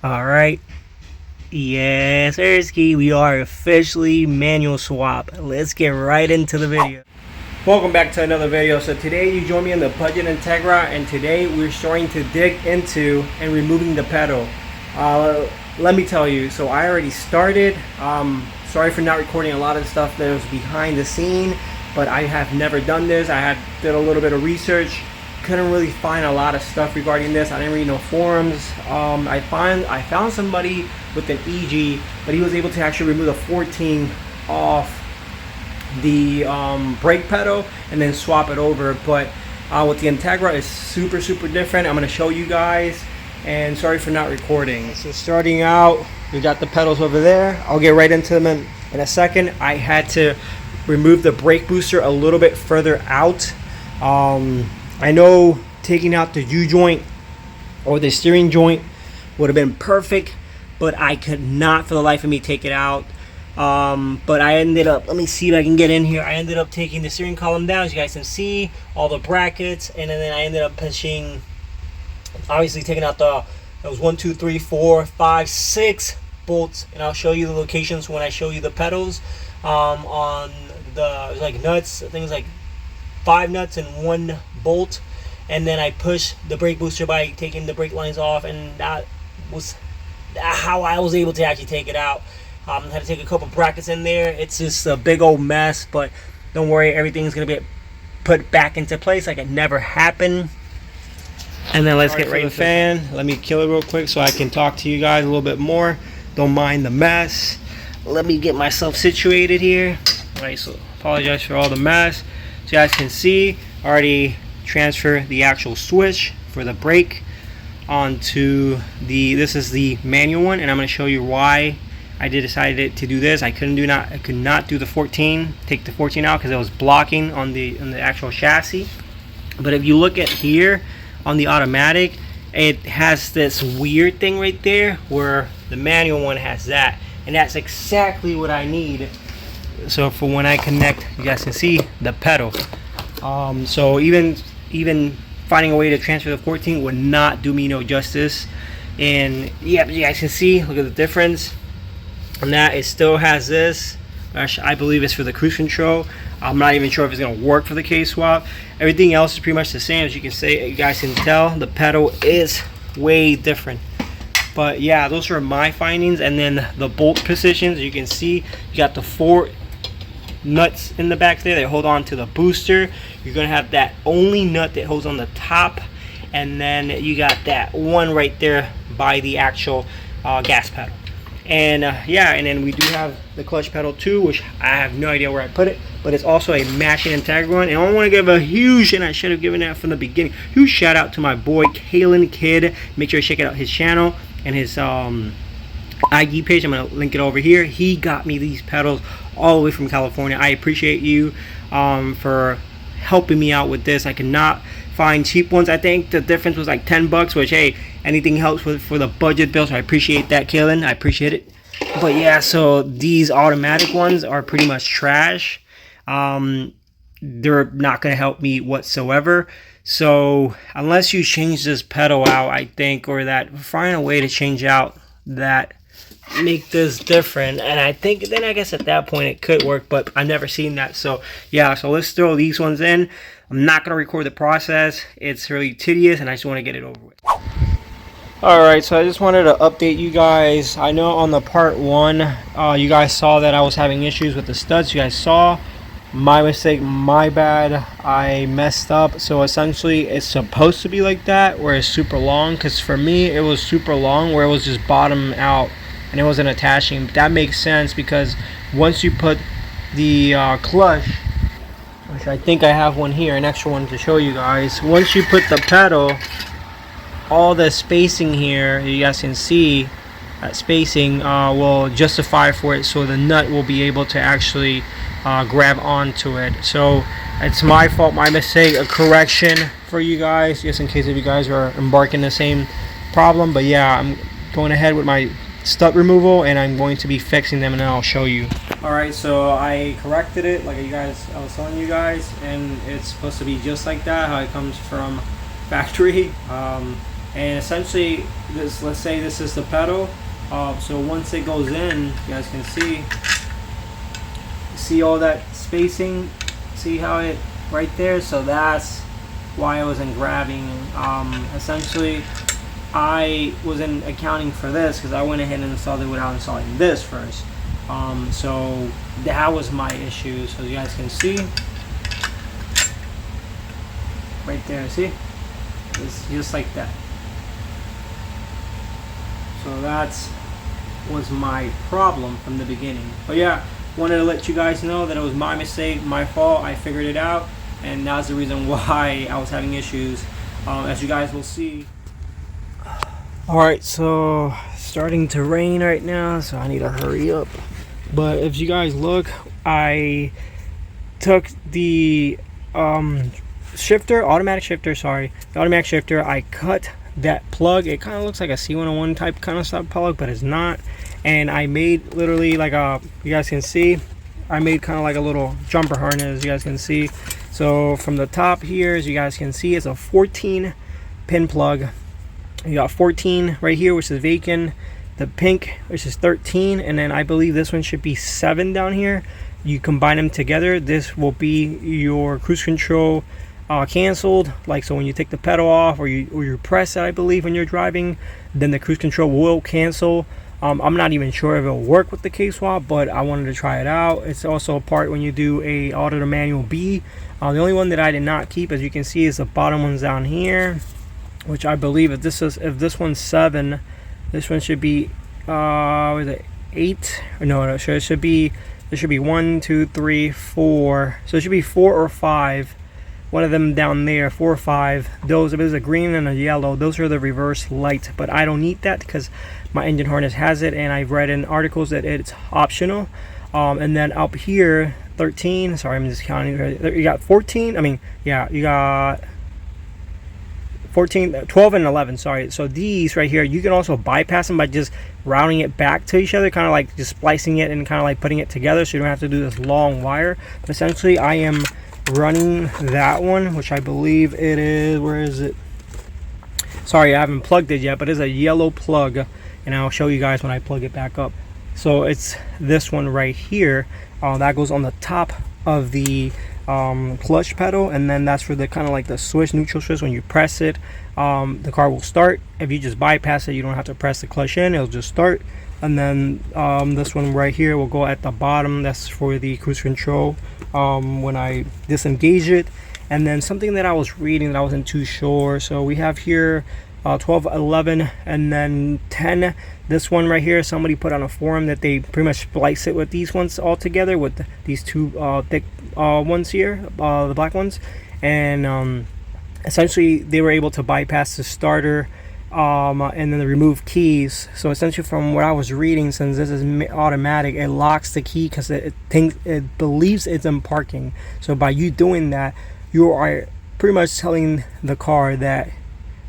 All right. Yes, Erski, we are officially manual swap. Let's get right into the video. Welcome back to another video. So today you join me in the budget Integra, and today we're starting to dig into and removing the pedal. Let me tell you, so I already started. Sorry for not recording a lot of stuff that was behind the scene, but I have never done this. Did a little bit of research. Couldn't really find a lot of stuff regarding this. I didn't read no forums. I found somebody with an EG, but he was able to actually remove the 14 off the brake pedal and then swap it over. But with the Integra, it's super different. I'm going to show you guys, and sorry for not recording. So starting out, we got the pedals over there. I'll get right into them in a second. I had to remove the brake booster a little bit further out. I know taking out the U-joint or the steering joint would have been perfect, but I could not for the life of me take it out. But I ended up, let me see if I can get in here. I ended up taking the steering column down, as you guys can see, all the brackets, and then I ended up pushing, obviously taking out those 1, 2, 3, 4, 5, 6 bolts, and I'll show you the locations when I show you the pedals on the like nuts, things like 5 nuts and 1 bolt, and then I push the brake booster by taking the brake lines off, and that was how I was able to actually take it out. I had to take a couple brackets in there. It's just a big old mess, but don't worry, everything's gonna be put back into place like it never happened. And then let's get right in the fan. Let me kill it real quick so I can talk to you guys a little bit more. Don't mind the mess. Let me get myself situated here. Alright, so apologize for all the mess. So you guys can see, I already transfer the actual switch for the brake onto this is the manual one, and I'm going to show you why I decided to do this. I could not do the 14, take the 14 out because it was blocking on the actual chassis. But if you look at here on the automatic, it has this weird thing right there where the manual one has that, and that's exactly what I need. So for when I connect, you guys can see the pedal. So even finding a way to transfer the 14 would not do me no justice. And yeah, you guys can see, look at the difference. And that it still has this. Actually, I believe it's for the cruise control. I'm not even sure if it's gonna work for the K swap. Everything else is pretty much the same. As you can say, you guys can tell the pedal is way different. But yeah, those are my findings. And then the bolt positions, you can see you got the 4 nuts in the back there that hold on to the booster. You're gonna have that only nut that holds on the top, and then you got that one right there by the actual gas pedal. And yeah, and then we do have the clutch pedal too, which I have no idea where I put it, but it's also a matching Integra one. And I want to give a huge, and I should have given that from the beginning, huge shout out to my boy Kalen Kid. Make sure you check out his channel and his IG page. I'm gonna link it over here. He got me these pedals all the way from California. I appreciate you for helping me out with this. I could not find cheap ones. I think the difference was like 10 bucks, which hey, anything helps for the budget bill, so I appreciate that, Kalen. I appreciate it. But yeah, so these automatic ones are pretty much trash. They're not gonna help me whatsoever. So unless you change this pedal out, I think, or that find a way to change out that make this different, and I think then I guess at that point it could work, but I've never seen that. So yeah, so let's throw these ones in. I'm not gonna record the process, it's really tedious, and I just want to get it over with. Alright, so I just wanted to update you guys. I know on the part 1 you guys saw that I was having issues with the studs. You guys saw, my mistake, my bad, I messed up. So essentially it's supposed to be like that where it's super long, because for me it was super long where it was just bottom out and it wasn't attaching. That makes sense because once you put the clutch, which I think I have one here, an extra one to show you guys. Once you put the pedal, all the spacing here, you guys can see that spacing will justify for it, so the nut will be able to actually grab onto it. So it's my fault, my mistake, a correction for you guys, just in case if you guys are embarking the same problem. But yeah, I'm going ahead with my stud removal, and I'm going to be fixing them, and then I'll show you. Alright, so I corrected it like I was telling you guys, and it's supposed to be just like that, how it comes from factory. And essentially this, let's say this is the pedal. So once it goes in, you guys can see all that spacing, see how it right there. So that's why I wasn't grabbing. Essentially I wasn't accounting for this because I went ahead and installed it without installing this first. So that was my issue. So you guys can see right there, see, it's just like that. So that's was my problem from the beginning. But yeah, wanted to let you guys know that it was my mistake, my fault. I figured it out, and that's the reason why I was having issues, as you guys will see. Alright, so starting to rain right now, so I need to hurry up. But if you guys look, I took the shifter, automatic shifter, sorry, the automatic shifter, I cut that plug. It kind of looks like a C101 type kind of stuff plug, but it's not. And I made literally like a, you guys can see, I made kind of like a little jumper harness, you guys can see. So from the top here, as you guys can see, it's a 14 pin plug. You got 14 right here, which is vacant, the pink, which is 13, and then I believe this one should be 7 down here. You combine them together, this will be your cruise control canceled. Like, so when you take the pedal off or you press it, I believe, when you're driving, then the cruise control will cancel. I'm not even sure if it'll work with the K-swap, but I wanted to try it out. It's also a part when you do a auto to manual B. The only one that I did not keep, as you can see, is the bottom ones down here, which I believe if this one's 7, this one should be was it 8? No, it should be, there should be 1, 2, 3, 4. So it should be 4 or 5. One of them down there, 4 or 5. Those, if there's a green and a yellow, those are the reverse light. But I don't need that because my engine harness has it, and I've read in articles that it's optional. And then up here, 13. Sorry, I'm just counting. You got 14. I mean, yeah, you got 14, 12, and 11. Sorry. So these right here, you can also bypass them by just routing it back to each other, kind of like just splicing it and kind of like putting it together, so you don't have to do this long wire. But essentially, I am running that one, which I believe it is, where is it? Sorry, I haven't plugged it yet, but it's a yellow plug, and I'll show you guys when I plug it back up. So it's this one right here, that goes on the top of the clutch pedal, and then that's for the kind of like the switch, neutral switch. When you press it, the car will start. If you just bypass it, you don't have to press the clutch in, it'll just start. And then this one right here will go at the bottom. That's for the cruise control when I disengage it. And then something that I was reading that I wasn't too sure. So we have here 12, 11, and then 10. This one right here, somebody put on a forum that they pretty much splice it with these ones all together, with these two thick ones here, the black ones. And essentially they were able to bypass the starter and then the remove keys. So essentially, from what I was reading, since this is automatic, it locks the key because it believes it's in parking. So by you doing that, you are pretty much telling the car that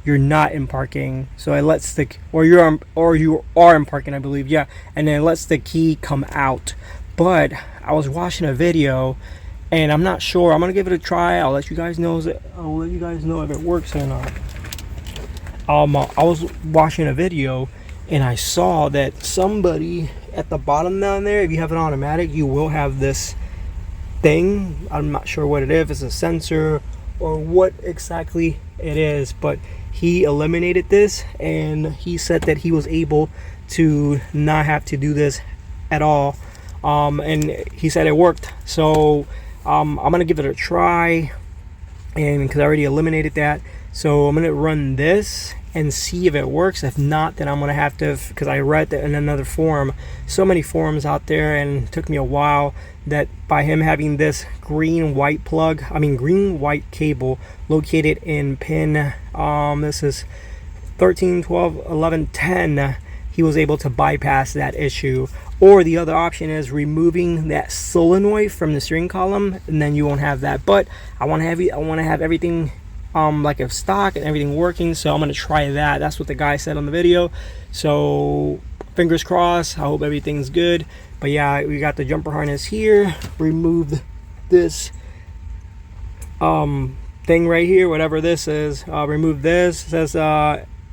you're not in parking. So it lets the, or you are in parking, I believe, yeah. And then it lets the key come out. But I was watching a video, and I'm not sure. I'm gonna give it a try. I'll let you guys know if it works or not. I was watching a video, and I saw that somebody at the bottom down there, if you have an automatic, you will have this thing. I'm not sure what it is. If it's a sensor or what exactly it is, but he eliminated this, and he said that he was able to not have to do this at all. And he said it worked. So I'm gonna give it a try, and because I already eliminated that, so I'm gonna run this and see if it works. If not, then I'm gonna have to, because I read that in another forum, so many forums out there, and it took me a while, that by him having this green white cable located in pin this is 13, 12, 11, 10, he was able to bypass that issue. Or the other option is removing that solenoid from the steering column, and then you won't have that. But I want to have everything like a stock and everything working, so I'm gonna try that. That's what the guy said on the video. So fingers crossed. I hope everything's good. But yeah, we got the jumper harness here. Removed this thing right here, whatever this is. Remove this. It says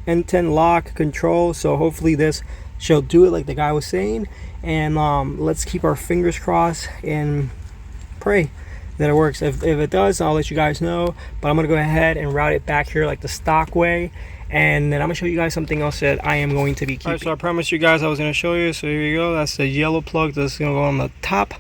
N10 lock control, so hopefully this shall do it like the guy was saying. And let's keep our fingers crossed and pray that it works. If it does, I'll let you guys know, but I'm gonna go ahead and route it back here like the stock way, and then I'm gonna show you guys something else that I am going to be keeping. All right, so I promised you guys I was gonna show you, so here you go. That's the yellow plug that's gonna go on the top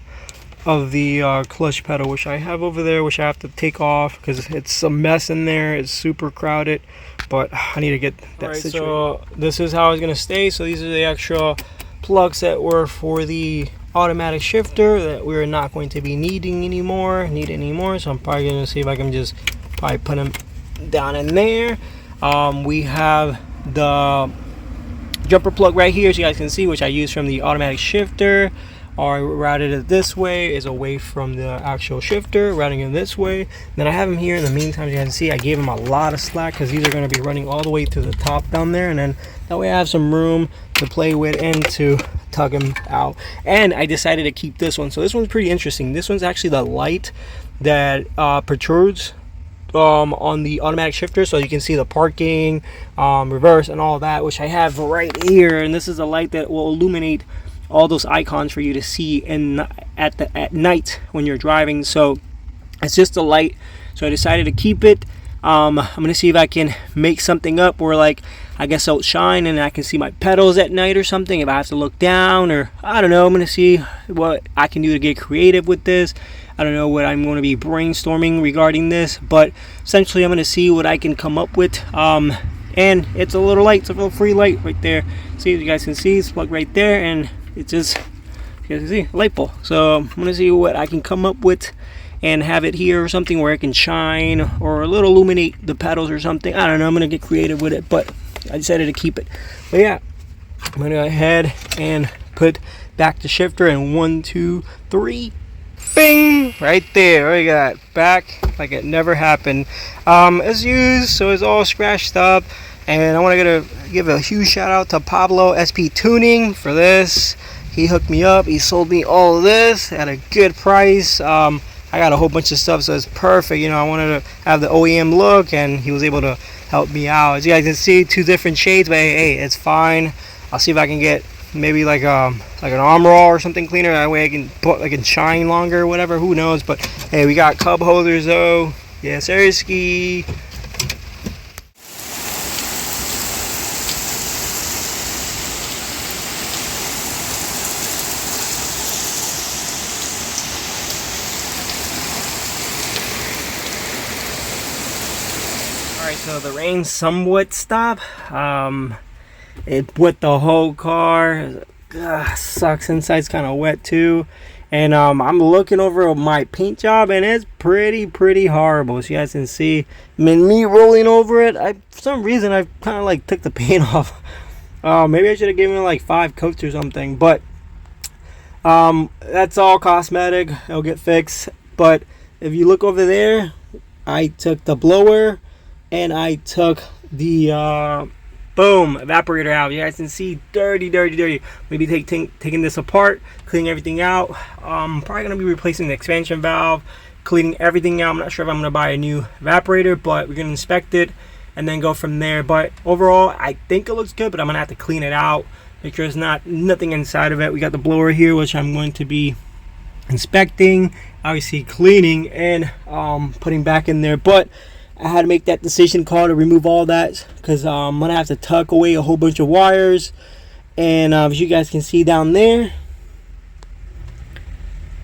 of the clutch pedal, which I have over there, which I have to take off because it's a mess in there. It's super crowded, but I need to get that situated. So this is how it's gonna stay. So these are the extra plugs that were for the automatic shifter that we're not going to be needing anymore. So I'm probably gonna see if I can just probably put them down in there. We have the jumper plug right here, so you guys can see, which I use from the automatic shifter. Or I routed it this way, is away from the actual shifter, routing it this way. Then I have him here. In the meantime, as you guys can see, I gave him a lot of slack because these are going to be running all the way to the top down there, and then that way I have some room to play with and to tug him out. And I decided to keep this one. So this one's pretty interesting. This one's actually the light that protrudes on the automatic shifter, so you can see the parking, reverse, and all that, which I have right here. And this is a light that will illuminate all those icons for you to see at night when you're driving. So it's just a light, so I decided to keep it. I'm gonna see if I can make something up where, like, I guess it'll shine and I can see my pedals at night or something if I have to look down, or I don't know. I'm gonna see what I can do to get creative with this. I don't know what I'm going to be brainstorming regarding this, but essentially I'm gonna see what I can come up with. And it's a little light, it's a little free light right there. See, if you guys can see, it's plugged right there, and it's just, you guys can see, light bulb. So I'm gonna see what I can come up with and have it here or something where it can shine or a little illuminate the pedals or something. I don't know, I'm gonna get creative with it, but I decided to keep it. But yeah, I'm gonna go ahead and put back the shifter, and 1, 2, 3, bing, right there. We got back like it never happened. As used, so it's all scratched up. And I want to give a huge shout out to Pablo SP Tuning for this. He hooked me up. He sold me all of this at a good price. I got a whole bunch of stuff, so it's perfect. You know, I wanted to have the OEM look, and he was able to help me out. As you guys can see, 2 different shades, but hey, it's fine. I'll see if I can get maybe like an arm roll or something cleaner. That way I can shine longer or whatever. Who knows? But hey, we got cub holders though. Yes, Erski. Alright, so the rain somewhat stopped. It wet the whole car. Sucks. Inside's kind of wet too. And I'm looking over my paint job, and it's pretty horrible. So you guys can see, I mean, me rolling over it, for some reason I kind of like took the paint off. Maybe I should have given it like 5 coats or something. But that's all cosmetic. It'll get fixed. But if you look over there, I took the blower and I took the boom, evaporator out. You guys can see dirty. Maybe taking this apart, cleaning everything out. Probably gonna be replacing the expansion valve, cleaning everything out. I'm not sure if I'm gonna buy a new evaporator, but we're gonna inspect it and then go from there. But overall, I think it looks good, but I'm gonna have to clean it out, make sure there's nothing inside of it. We got the blower here, which I'm going to be inspecting, obviously cleaning, and putting back in there. But I had to make that decision call to remove all that because I'm gonna have to tuck away a whole bunch of wires. And as you guys can see down there,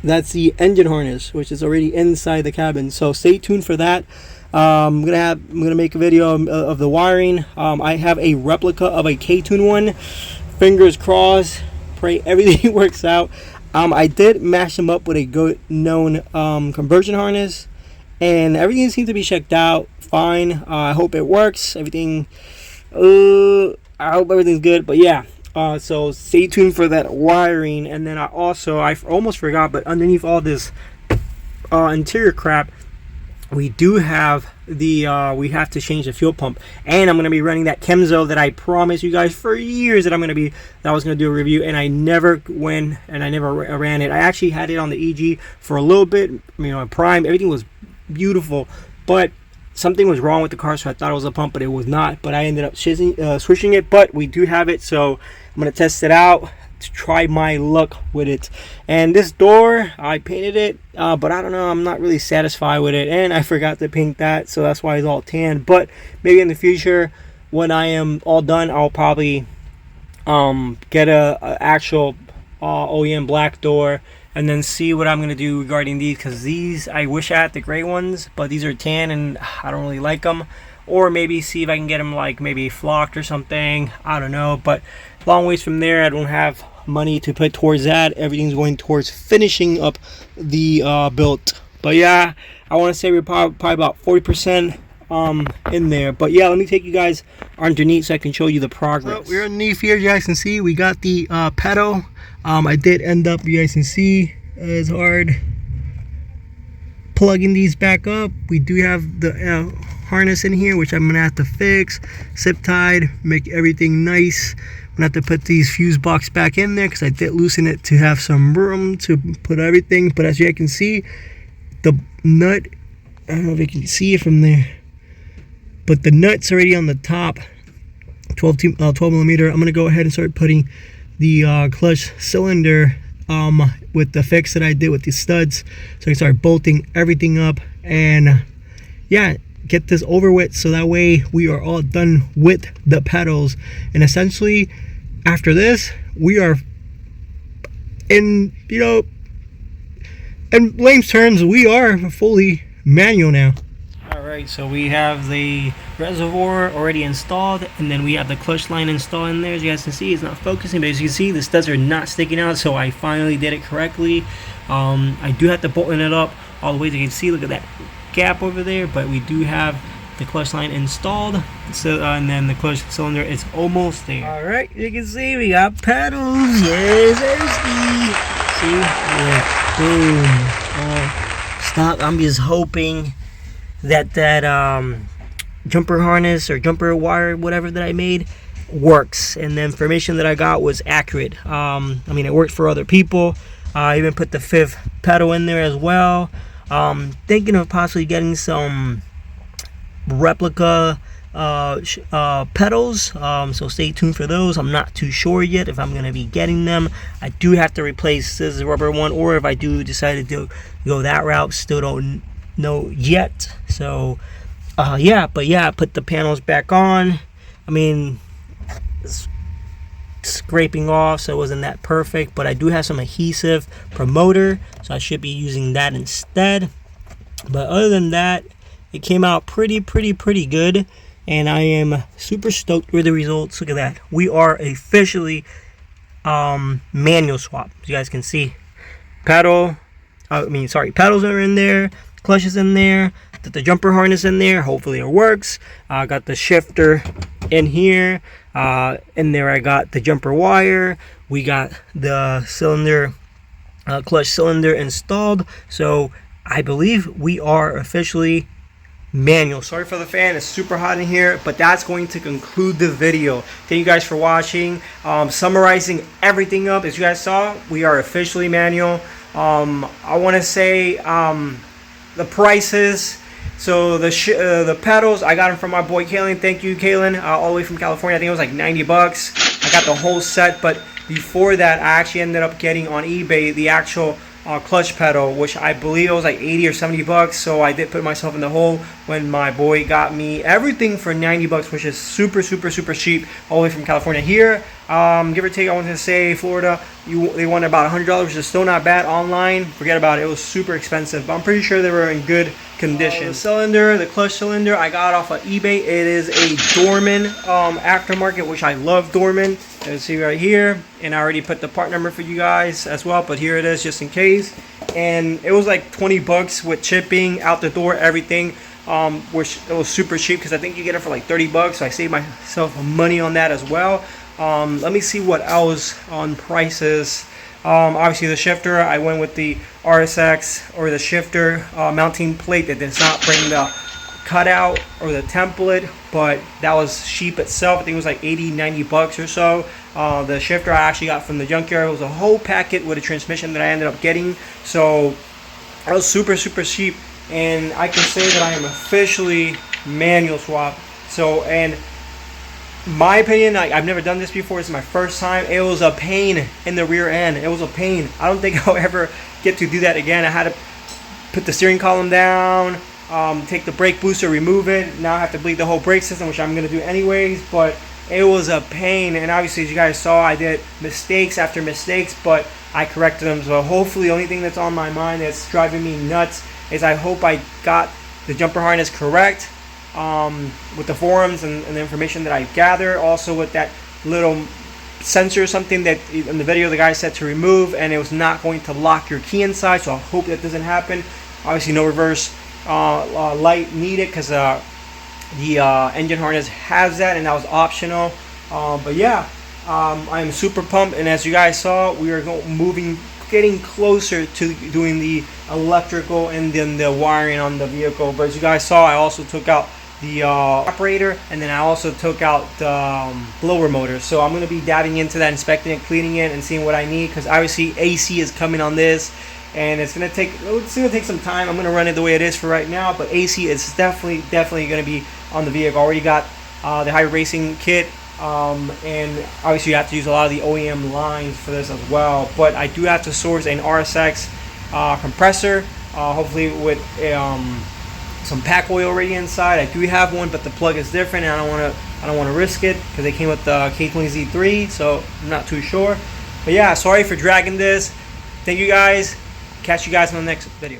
that's the engine harness, which is already inside the cabin. So stay tuned for that. I'm gonna make a video of the wiring. I have a replica of a K-Tune one. Fingers crossed. Pray everything works out. I did mash them up with a good known conversion harness, and everything seems to be checked out fine. I hope it works. Everything. I hope everything's good. But yeah. So stay tuned for that wiring. And then I almost forgot, but underneath all this interior crap, we do have the we have to change the fuel pump, and I'm going to be running that Chemzo that I promised you guys for years that I was going to do a review, and I never went and I never ran it. I actually had it on the EG for a little bit, you know, prime, everything was beautiful, but something was wrong with the car, so I thought it was a pump, but it was not. But I ended up switching it, but we do have it, so I'm gonna test it out to try my luck with it. And this door, I painted it, but I don't know, I'm not really satisfied with it, and I forgot to paint that, so that's why it's all tan. But maybe in the future, when I am all done, I'll probably get a actual OEM black door, and then see what I'm gonna do regarding these, because these, I wish I had the gray ones, but these are tan and I don't really like them. Or maybe see if I can get them like maybe flocked or something, I don't know. But long ways from there, I don't have money to put towards that. Everything's going towards finishing up the build. But yeah, I want to say we're probably about 40% in there. But yeah, let me take you guys underneath so I can show you the progress. So we're underneath here, you guys can see we got the pedal. I did end up, you guys can see, it's hard plugging these back up. We do have the harness in here, which I'm gonna have to fix, zip tied, make everything nice. I'm gonna have to put these fuse box back in there because I did loosen it to have some room to put everything. But as you can see, the nut, I don't know if you can see it from there, but the nut's already on the top, 12 millimeter. I'm gonna go ahead and start putting the clutch cylinder with the fix that I did with the studs, so I can start bolting everything up and yeah, get this over with, so that way we are all done with the pedals. And essentially after this, we are in, you know, in layman's terms, we are fully manual now. Alright, so we have the reservoir already installed, and then we have the clutch line installed in there. As you guys can see, it's not focusing, but as you can see, the studs are not sticking out, so I finally did it correctly. I do have to bolt it up all the way, as you can see, look at that gap over there, but we do have the clutch line installed, so and then the clutch cylinder is almost there. All right, you can see we got pedals. Yes, see, yeah, boom. Stop. I'm just hoping that jumper harness or jumper wire, whatever that I made, works, and the information that I got was accurate. I mean, it worked for other people. I even put the 5th pedal in there as well. Thinking of possibly getting some replica pedals, so stay tuned for those. I'm not too sure yet if I'm going to be getting them. I do have to replace this rubber one, or if I do decide to go that route, still don't know yet. So yeah, but yeah, I put the panels back on. I mean, it's scraping off, so it wasn't that perfect, but I do have some adhesive promoter, so I should be using that instead. But other than that, it came out pretty good, and I am super stoked with the results. Look at that, we are officially manual swap. As you guys can see, pedals are in there, clutch is in there, the jumper harness in there, hopefully it works. I got the shifter in here, in there I got the jumper wire, we got the cylinder, clutch cylinder installed, so I believe we are officially manual. Sorry for the fan, it's super hot in here, but that's going to conclude the video. Thank you guys for watching. Summarizing everything up, as you guys saw, we are officially manual. I want to say the prices. So the pedals, I got them from my boy Kalen. Thank you, Kalen, all the way from California. I think it was like 90 bucks. I got the whole set, but before that, I actually ended up getting on eBay the actual clutch pedal, which I believe it was like 80 or 70 bucks. So I did put myself in the hole when my boy got me everything for 90 bucks, which is super cheap, all the way from California. Here, give or take, I want to say Florida, they wanted about $100, which is still not bad. Online, forget about it, it was super expensive, but I'm pretty sure they were in good condition. The clutch cylinder, I got off of eBay. It is a Dorman aftermarket, which I love Dorman. As see right here, and I already put the part number for you guys as well, but here it is just in case. And it was like 20 bucks with shipping, out the door, everything, which it was super cheap because I think you get it for like 30 bucks, so I saved myself money on that as well. Let me see what else on prices. Obviously the shifter, I went with the RSX, or the shifter mounting plate that does not bring the cutout or the template, but that was cheap itself. I think it was like 80-90 bucks or so. The shifter I actually got from the junkyard. It was a whole packet with a transmission that I ended up getting, so I was super cheap. and I can say that I am officially manual swap. So, and my opinion, I've never done this before. It's my first time. It was a pain in the rear end. It was a pain. I don't think I'll ever get to do that again. I had to put the steering column down, take the brake booster, remove it. Now I have to bleed the whole brake system, which I'm going to do anyways. But it was a pain. And obviously, as you guys saw, I did mistakes after mistakes, but I corrected them. So hopefully, the only thing that's on my mind that's driving me nuts is I hope I got the jumper harness correct. With the forums and the information that I gathered, also with that little sensor or something that in the video the guy said to remove, and it was not going to lock your key inside, so I hope that doesn't happen. Obviously no reverse light needed because the engine harness has that, and that was optional. But yeah, I am super pumped, and as you guys saw, we are getting closer to doing the electrical and then the wiring on the vehicle. But as you guys saw, I also took out the operator, and then I also took out the blower motor. So I'm going to be diving into that, inspecting it, cleaning it, and seeing what I need, because obviously AC is coming on this, and it's going to take some time. I'm going to run it the way it is for right now, but AC is definitely going to be on the vehicle. Already got the high racing kit, and obviously you have to use a lot of the OEM lines for this as well. But I do have to source an RSX compressor, hopefully with some pack oil already inside. I do have one, but the plug is different, and I don't want to risk it because they came with the K20Z3, so I'm not too sure. But yeah, sorry for dragging this. Thank you guys. Catch you guys in the next video.